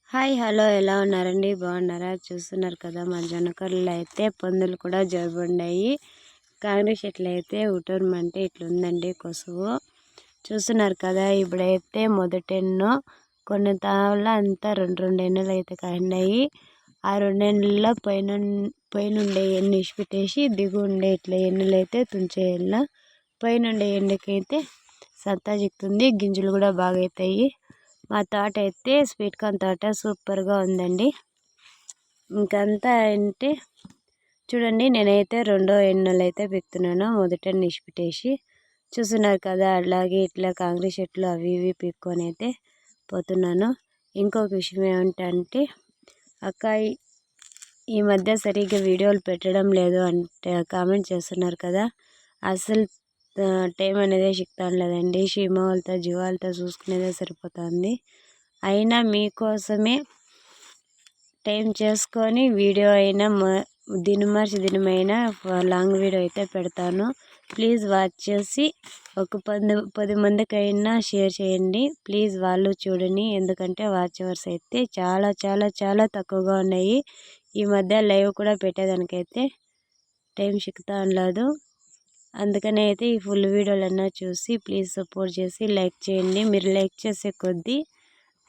Hi hello ఎలా ఉన్నారండి బాగున్నారా చూస్తున్నారు కదా మా జొన్నకర్రలు అయితే పందులు కూడా జరబడినాయి కాంగ్రెస్ చెట్లు అయితే ఉటర్మంటే ఇట్లుందండి కొసువు చూస్తున్నారు కదా ఇప్పుడైతే మొదటెన్నో కొన్ని తాళ్ళ అంతా రెండు ఎన్నులు అయితే కాయినాయి ఆ రెండెన్నుల్లో పైనుండే ఎన్ను ఇసిపెట్టేసి దిగు ఉండే ఇట్లా ఎన్నులు అయితే తుంచేయాల పైనుండే ఎన్నుకైతే సత్తా చిక్కుతుంది గింజలు కూడా బాగా అవుతాయి మా తోట అయితే స్వీట్ కార్న్ తోట సూపర్గా ఉందండి ఇంకంతా అంటే చూడండి నేనైతే రెండో ఎన్నులు అయితే పెడుతున్నాను మొదట నిష్పెట్టేసి చూస్తున్నారు కదా అలాగే ఇట్లా కాంగ్రెస్ చెట్లు అవి ఇవి పీక్కొని అయితే పోతున్నాను ఇంకొక విషయం ఏమిటంటే అక్క ఈ మధ్య సరిగ్గా వీడియోలు పెట్టడం లేదు అంటే కామెంట్ చేస్తున్నారు కదా అసలు టైం అనేది చిక్తాను లేదండి వాళ్ళతో జీవాలతో చూసుకునేదే సరిపోతుంది అయినా మీకోసమే టైం చేసుకొని వీడియో అయినా దినమైనా లాంగ్ వీడియో అయితే పెడతాను ప్లీజ్ వాచ్ చేసి ఒక 10 మందికైనా షేర్ చేయండి ప్లీజ్ వాళ్ళు చూడని ఎందుకంటే వాచ్ అవర్స్ అయితే చాలా చాలా చాలా తక్కువగా ఉన్నాయి ఈ మధ్య లైవ్ కూడా పెట్టేదానికైతే టైం చిక్కుతా ఉండలేదు అందుకనే అయితే ఈ ఫుల్ వీడియోలన్నా చూసి ప్లీజ్ సపోర్ట్ చేసి లైక్ చేయండి మీరు లైక్ చేసే కొద్దీ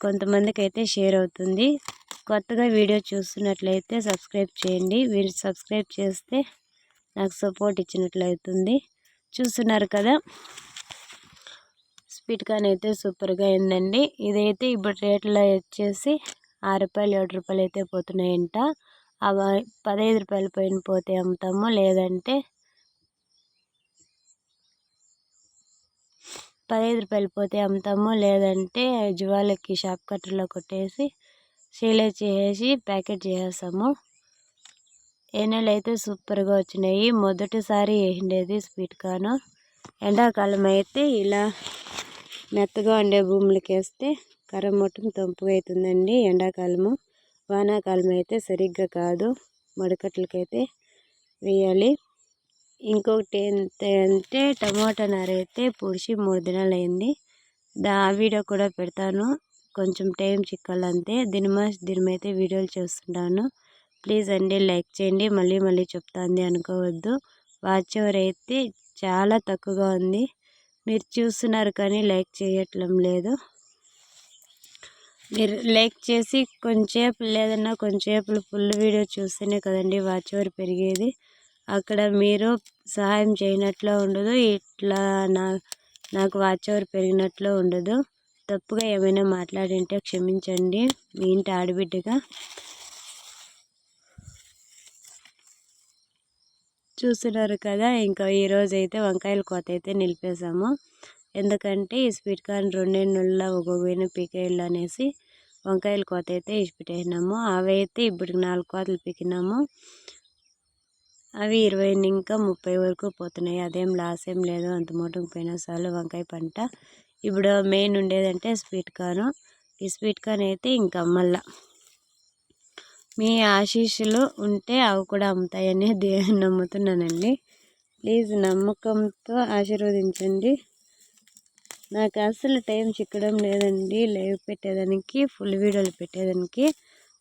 కొంతమందికి అయితే షేర్ అవుతుంది కొత్తగా వీడియో చూస్తున్నట్లయితే సబ్స్క్రైబ్ చేయండి మీరు సబ్స్క్రైబ్ చేస్తే నాకు సపోర్ట్ ఇచ్చినట్లు అవుతుంది చూస్తున్నారు కదా స్వీట్ కార్న్ అయితే సూపర్గా అయిందండి ఇదైతే ఇప్పుడు రేట్లో వచ్చేసి 6 రూపాయలు 7 రూపాయలు అయితే పోతున్నాయంట అవి 15 రూపాయల పైన పోతే అమ్ముతాము లేదంటే 15 రూపాయలు పోతే అమ్ముతాము లేదంటే జువాలకి షాప్ కట్టర్లో కొట్టేసి సేల్ చేసి ప్యాకెట్ చేసేస్తాము ఎన్నెలు అయితే సూపర్గా వచ్చినాయి మొదటిసారి వేసిండేది స్వీట్ కార్న్ ఎండాకాలం అయితే ఇలా మెత్తగా ఉండే భూములకి వేస్తే కర్ర మొత్తం తంపుగా అవుతుందండి ఎండాకాలము వానాకాలం అయితే సరిగ్గా కాదు మడకట్లకైతే వేయాలి ఇంకొకటి ఏంటంటే టమోటా నార అయితే పొడిచి 3 దినాలు అయింది ఆ వీడియో కూడా పెడతాను కొంచెం టైం చిక్కాలంతే దినమైతే వీడియోలు చేస్తుంటాను ప్లీజ్ అండి లైక్ చేయండి మళ్ళీ చెప్తాంది అనుకోవద్దు వాచ్ అవర్ అయితే చాలా తక్కువగా ఉంది మీరు చూస్తున్నారు కానీ లైక్ చేయట్లం లేదు మీరు లైక్ చేసి కొంచెంసేపు లేదన్నా కొంచెంసేపు ఫుల్ వీడియో చూస్తేనే కదండి వాచ్ అవర్ పెరిగేది అక్కడ మీరు సహాయం చేయనట్లు ఉండదు ఇట్లా నాకు వాచ్ అవర్ పెరిగినట్లు ఉండదు తప్పుగా ఏమైనా మాట్లాడింటే క్షమించండి మీ ఇంటి ఆడబిడ్డగా చూస్తున్నారు కదా ఇంకా ఈరోజు అయితే వంకాయల కోత అయితే నిలిపేసాము ఎందుకంటే ఈ స్వీట్ కార్న్ 2 నెలల ఒక్కొక్క పీకేళ్ళు అనేసి వంకాయల కోత అయితే ఇసిపెట్టేసినాము అవి అయితే ఇప్పుడు 4 కోతలు పీకినాము అవి 20 ఇంకా 30 వరకు పోతున్నాయి అదేం లాస్ ఏం లేదు అంత మూటకు పోయినా చాలు వంకాయ పంట ఇప్పుడు మెయిన్ ఉండేదంటే స్వీట్ కార్న్ ఈ స్వీట్ కార్న్ అయితే ఇంకా మళ్ళా మీ ఆశీస్సులు ఉంటే అవి కూడా అమ్ముతాయని నమ్ముతున్నానండి ప్లీజ్ నమ్మకంతో ఆశీర్వదించండి నాకు అసలు టైం చిక్కడం లేదండి లైవ్ పెట్టేదానికి ఫుల్ వీడియోలు పెట్టేదానికి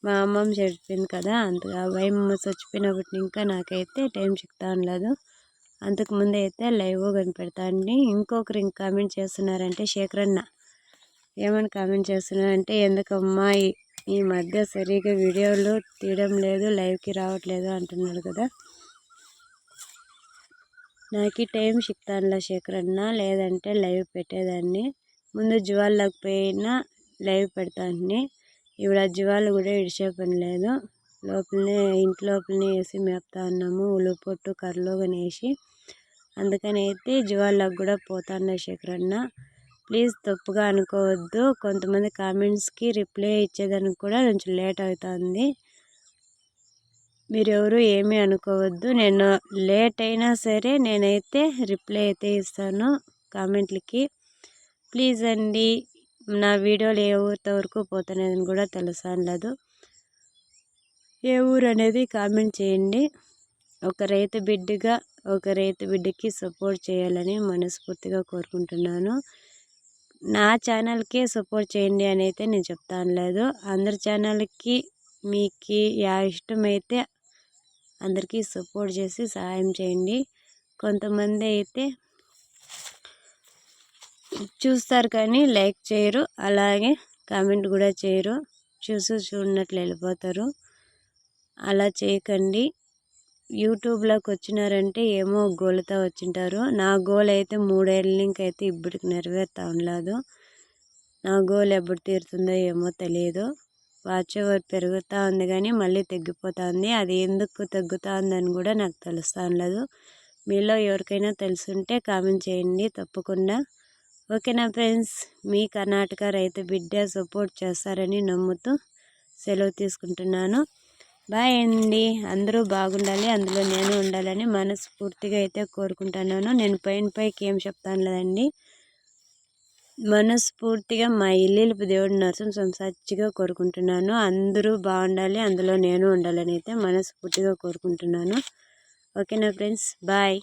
మా అమ్మమ్మ చచ్చిపోయింది కదా అంతగా అమ్మ చచ్చిపోయినప్పటి ఇంకా నాకైతే టైం చిక్కుతా ఉండలేదు అంతకుముందు అయితే లైవ్ కనిపెడతా అండి ఇంకొకరు ఇంక కామెంట్ చేస్తున్నారంటే శేఖరన్న ఏమని కామెంట్ చేస్తున్నారంటే ఎందుకమ్మా ఈ మధ్య సరిగా వీడియోలు తీయడం లేదు లైవ్కి రావట్లేదు అంటున్నారు కదా నాకు టైం చిక్తానులా శేఖరన్న లేదంటే లైవ్ పెట్టేదాన్ని ముందు జువాళ్ళకి పోయినా లైవ్ పెడతాన్ని ఇప్పుడు ఆ జువాలు కూడా ఇడిచే పని లేదు ఇంట్లోపలనే వేసి మేపుతా ఉన్నాము ఉలు పొట్టు కర్రలో వేసి అందుకని అయితే జువాళ్ళకి కూడా పోతాను శేఖరన్న ప్లీజ్ తప్పుగా అనుకోవద్దు కొంతమంది కామెంట్స్కి రిప్లై ఇచ్చేదానికి కూడా కొంచెం లేట్ అవుతుంది మీరెవరు ఏమీ అనుకోవద్దు నేను లేట్ అయినా సరే నేనైతే రిప్లై అయితే ఇస్తాను కామెంట్లకి ప్లీజ్ అండి నా వీడియోలు ఏ ఊరితో వరకు పోతున్నాయని కూడా తెలుసానలేదు ఏ ఊరు అనేది కామెంట్ చేయండి ఒక రైతు బిడ్డకి సపోర్ట్ చేయాలని మనస్ఫూర్తిగా కోరుకుంటున్నాను నా ఛానల్కి సపోర్ట్ చేయండి అని అయితే నేను చెప్తాను లేదు. అందరి ఛానల్కి మీకు ఇష్టమైతే అందరికీ సపోర్ట్ చేసి సహాయం చేయండి. కొంతమంది అయితే చూస్తారు కానీ లైక్ చేయరు, అలాగే కామెంట్ కూడా చేయరు, చూడనట్లు వెళ్ళిపోతారు. అలా చేయకండి. యూట్యూబ్లోకి వచ్చినారంటే ఏమో గోల్తో వచ్చింటారు. నా గోల్ అయితే 3 ఏళ్ళ నుంచి అయితే ఇప్పటికి నెరవేరుతా ఉండలేదు. నా గోల్ ఎప్పుడు తీరుతుందో ఏమో తెలియదు. వాచ్ ఓవర్ పెరుగుతూ ఉంది కానీ మళ్ళీ తగ్గిపోతుంది. అది ఎందుకు తగ్గుతుందని కూడా నాకు తెలుస్తూ ఉండలేదు. మీలో ఎవరికైనా తెలుసుంటే కామెంట్ చేయండి తప్పకుండా. ఓకేనా ఫ్రెండ్స్, మీ కర్ణాటక రైతు బిడ్డ సపోర్ట్ చేస్తారని నమ్ముతూ సెలవు తీసుకుంటున్నాను. బాయ్ అండి. అందరూ బాగుండాలి, అందులో నేను ఉండాలని మనస్ఫూర్తిగా అయితే కోరుకుంటున్నాను. నేను పైకి ఏం చెప్తాను లేదండి, మనస్ఫూర్తిగా మా ఇల్లు దేవుడు నరసింహ సాక్షిగా కోరుకుంటున్నాను. అందరూ బాగుండాలి, అందులో నేను ఉండాలని అయితే మనస్ఫూర్తిగా కోరుకుంటున్నాను. ఓకేనా ఫ్రెండ్స్, బాయ్.